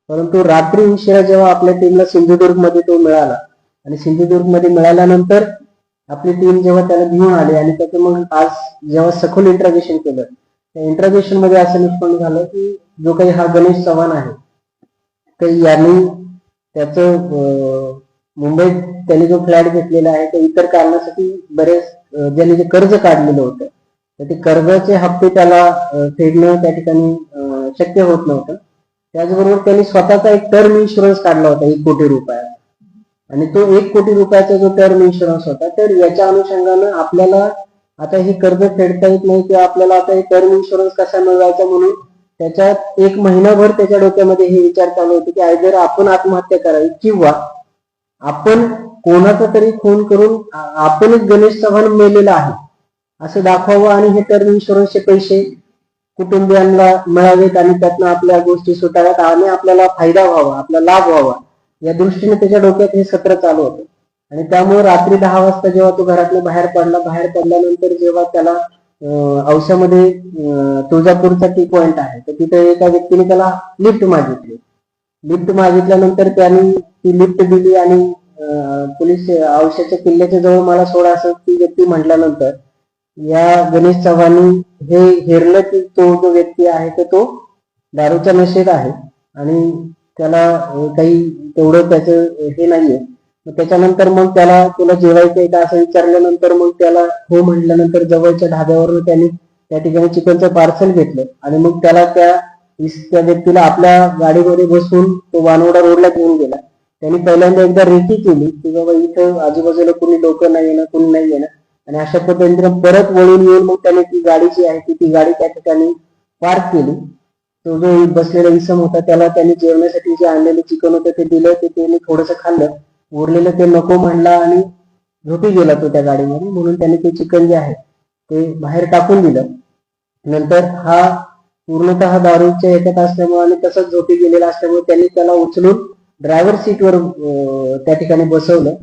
परंतु रात्री उशिरा जेव्हा आपल्या टीमला सिंधुदुर्ग मध्ये तो मिळाला आणि सिंधुदुर्ग मध्ये मिळाल्यानंतर आपली टीम जेव्हा त्याला घेऊन आली आणि त्याचं मग आज जेव्हा सखोल इंट्रोगेशन केलं, त्या इंट्रोगेशन मध्ये असं निष्पन्न झालं की जो काही हा गणेश चव्हाण आहे तर यांनी त्याचं मुंबईत त्यांनी जो फ्लॅट घेतलेला आहे ते इतर कारणासाठी बरेच ज्यांनी जे कर्ज काढलेलं होतं तर ते कर्जाचे हप्ते त्याला फेडणं त्या ठिकाणी शक्य होत नव्हतं. त्याचबरोबर त्यांनी स्वतःचा एक टर्म इन्शुरन्स काढला होता 1 कोटी रुपयाचा आणि तो 1 कोटी रुपयाचा जो टर्म इन्शुरन्स होता तर याच्या अनुषंगानं आपल्याला आता ही कर्ज फेडता येत नाही किंवा आपल्याला आता हे टर्म इन्शुरन्स कसा मिळवायचा म्हणून त्याच्यात 1 महिनाभर त्याच्या डोक्यामध्ये हे विचार चालू होते की आयदर आपण आत्महत्या करावी किंवा आपण कोणाचा तरी खून करून आपणच गणेश चव्हाण मेलेला आहे असं दाखवावं आणि हे टर्म इन्शुरन्सचे पैसे कुटुंबियांना मिळावेत आणि त्यातनं आपल्या गोष्टी सुटाव्यात आणि आपल्याला फायदा व्हावा, आपला लाभ व्हावा या दृष्टीने त्याच्या डोक्यात हे सत्र चालू होतं. आणि त्यामुळे रात्री 10 वाजता जेव्हा तो घरातून बाहेर पडल्यानंतर जेव्हा त्याला औषधामध्ये तुळजापूरचा टी पॉइंट आहे तर तिथे एका व्यक्तीने त्याला लिफ्ट मागितल्यानंतर त्यांनी ती लिफ्ट दिली आणि पोलीस औषधाच्या किल्ल्याच्या जवळ मला सोडा असं ती व्यक्ती म्हटल्यानंतर या गणेश चव्हाणी हे हेरलं की तो जो व्यक्ती आहे तर तो दारूच्या नशेत आहे आणि त्याला काही तेवढं त्याचं हे नाहीये. त्याच्यानंतर मग त्याला तुला जेवायचं आहे का असं विचारल्यानंतर मग त्याला हो म्हटल्यानंतर जवळच्या ढाब्यावरून त्यांनी त्या ठिकाणी चिकनचं पार्सल घेतलं आणि मग त्याला त्या व्यक्तीला आपल्या गाडीमध्ये बसून तो वानवडा रोडला घेऊन गेला. त्यांनी पहिल्यांदा एकदा रेकी केली की बाबा इथं आजूबाजूला कुणी लोक नाही येणं कुणी नाही येणं आणि अशा पद्धतीने परत वळून येऊन मग त्याने ती गाडी जी आहे ती गाडी त्या ठिकाणी पार्क केली. तो जो बसलेला इसम होता त्याला त्यांनी जेवणासाठी जे आणलेलं चिकन होतं ते दिलं, ते त्याने थोडंसं खाल्लं, उरलेलं ते नको म्हणला आणि झोपी गेला तो त्या गाडीमध्ये. म्हणून त्याने ते चिकन जे आहे ते बाहेर टाकून दिलं. नंतर हा पूर्णतः दारूच्या ह्याच्यात असल्यामुळे आणि तसंच झोपी गेलेला असल्यामुळे त्यांनी त्याला उचलून ड्रायव्हर सीटवर त्या ठिकाणी बसवलं.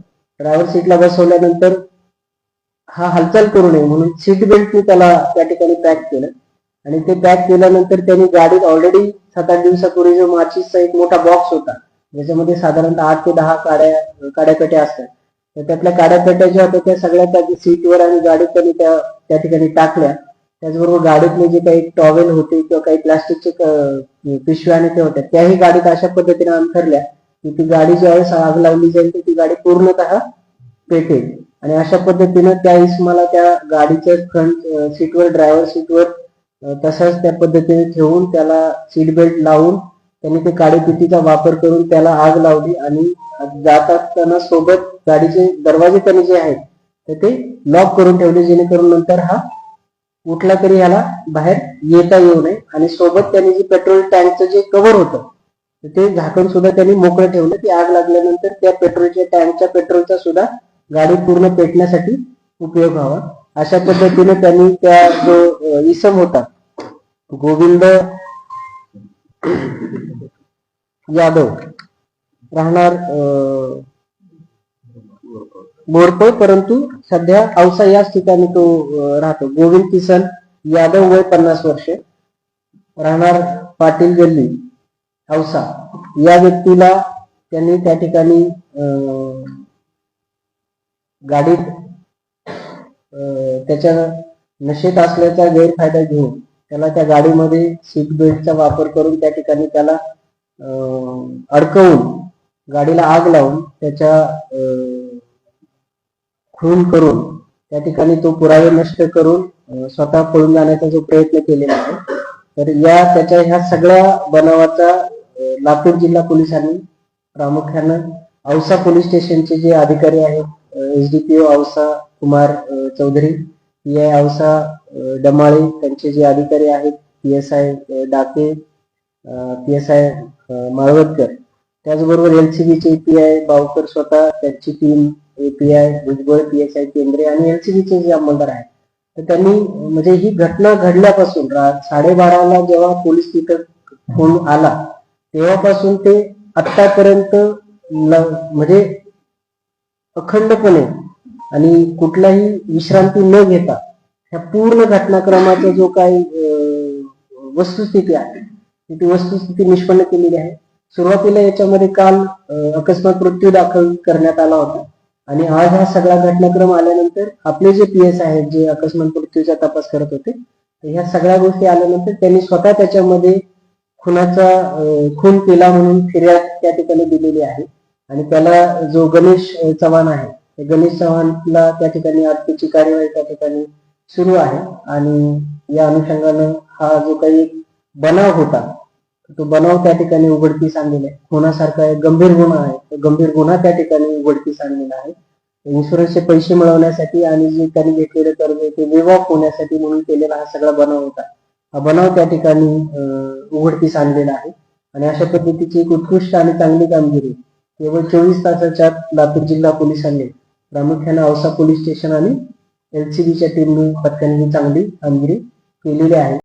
ड्रायव्हर सीटला बसवल्यानंतर हा हालचाल करू नये म्हणून सीट बेल्टने त्याला त्या ठिकाणी पॅक केलं आणि ते पॅक केल्यानंतर त्यांनी गाडीत ऑलरेडी 7-8 दिवसापूर्वी जो माचीसचा एक मोठा बॉक्स होता ज्याच्यामध्ये साधारणतः 8 ते 10 काड्यापेट्या असतात तर त्यातल्या काड्यापेट्या ज्या होत्या त्या सगळ्या त्या सीटवर आणि गाडीत त्यांनी त्या ठिकाणी टाकल्या. त्याचबरोबर गाडीतले जे काही टॉवेल होते किंवा काही प्लास्टिकचे पिशव्या आणि ते होत्या त्याही गाडीत अशा पद्धतीने अंथरल्या की ती गाडी ज्यावेळेस आग लावली जाईल तर ती गाडी पूर्णतः पेटेल. आणि अशा पद्धतीनं त्या इसमाला त्या गाडीच्या फ्रंट सीटवर ड्रायव्हर सीटवर तसाच त्या पद्धतीने ठेवून त्याला सीट बेल्ट लावून त्यांनी ते काडीपिटीचा वापर करून त्याला आग लावली आणि जात असताना सोबत गाडीचे दरवाजे त्यांनी जे आहेत तर ते लॉक करून ठेवले जेणेकरून नंतर हा कुठला तरी ह्याला बाहेर येता येऊ नये. आणि सोबत त्यांनी जे पेट्रोल टँकचं जे कव्हर होतं ते झाकण सुद्धा त्यांनी मोकळं ठेवलं की आग लागल्यानंतर त्या पेट्रोलच्या टँकच्या पेट्रोलचा सुद्धा गाडी पूर्ण पेटण्यासाठी उपयोग व्हावा. अशा पद्धतीने त्यांनी त्या जो इसम होता गोविंद यादव राहणार बोरपळ परंतु सध्या औसा याच ठिकाणी तो राहतो. गोविंद किसन यादव वय 50 वर्ष राहणार पाटील गल्ली औसा या व्यक्तीला त्यांनी त्या ठिकाणी गाडीत त्याच्या नशेत असल्याचा गैरफायदा घेऊन त्याला त्या गाडीमध्ये सीट बेल्टचा वापर करून त्या ठिकाणी त्याला अडकवून गाडीला आग लावून त्याच्या खून करून त्या ठिकाणी तो पुरावे नष्ट करून स्वतः पळून जाण्याचा जो प्रयत्न केलेला आहे. तर त्याच्या ह्या सगळ्या बनावाचा लातूर जिल्हा पोलिसांनी प्रामुख्यानं औसा पोलीस स्टेशनचे जे अधिकारी आहेत एसडीपीओ औसा कुमार चौधरी, पीआय औसा डमाळे त्यांचे जे अधिकारी आहेत पीएसआय डाके, पीएसआय माळवदकर, त्याचबरोबर एलसीबीचे पीआय बावकर स्वतः त्यांची टीम एपीआय भुजबळ, पीएसआय केंद्रे आणि एलसीबीचे जे अंमलदार आहेत तर त्यांनी म्हणजे ही घटना घडल्यापासून 12:30ला जेव्हा पोलीस तिथं फोन आला तेव्हापासून ते आतापर्यंत म्हणजे अखंडपणे आणि कुठलाही विश्रांती न घेता ह्या पूर्ण घटनाक्रमाचा जो काही वस्तुस्थिती आहे ती वस्तुस्थिती निष्पन्न केलेली आहे. सुरुवातीला याच्यामध्ये काल अकस्मात मृत्यू दाखल करण्यात आला होता आणि आज हा सगळा घटनाक्रम आल्यानंतर आपले जे PS आहेत जे अकस्मात मृत्यूचा तपास करत होते, ह्या सगळ्या गोष्टी आल्यानंतर त्यांनी स्वतः त्याच्यामध्ये खून केला म्हणून फिर्याद त्या ठिकाणी दिलेली आहे आणि त्याला जो गणेश चव्हाण आहे, गणेश चव्हाणला त्या ठिकाणी अटकेची कार्यवाही त्या ठिकाणी सुरू आहे आणि या अनुषंगानं हा जो काही बनाव होता तो बनाव त्या ठिकाणी उघडकीस आणलेला आहे. खुनासारखा एक गंभीर गुन्हा आहे, तो गंभीर गुन्हा त्या ठिकाणी उघडकीस आणलेला आहे. इन्शुरन्सचे पैसे मिळवण्यासाठी आणि जे त्यांनी घेतलेले कर्ज ते विवाह होण्यासाठी म्हणून केलेला हा सगळा बनाव होता. हा बनाव त्या ठिकाणी उघडकीस आणलेला आहे आणि अशा पद्धतीची एक उत्कृष्ट आणि चांगली कामगिरी केवळ 24 तासाच्या लातूर जिल्हा पोलिसांनी प्रामुख्याने औसा पोलीस स्टेशन आणि LCBच्या टीमने पथकाने चांगली कामगिरी केलेली आहे.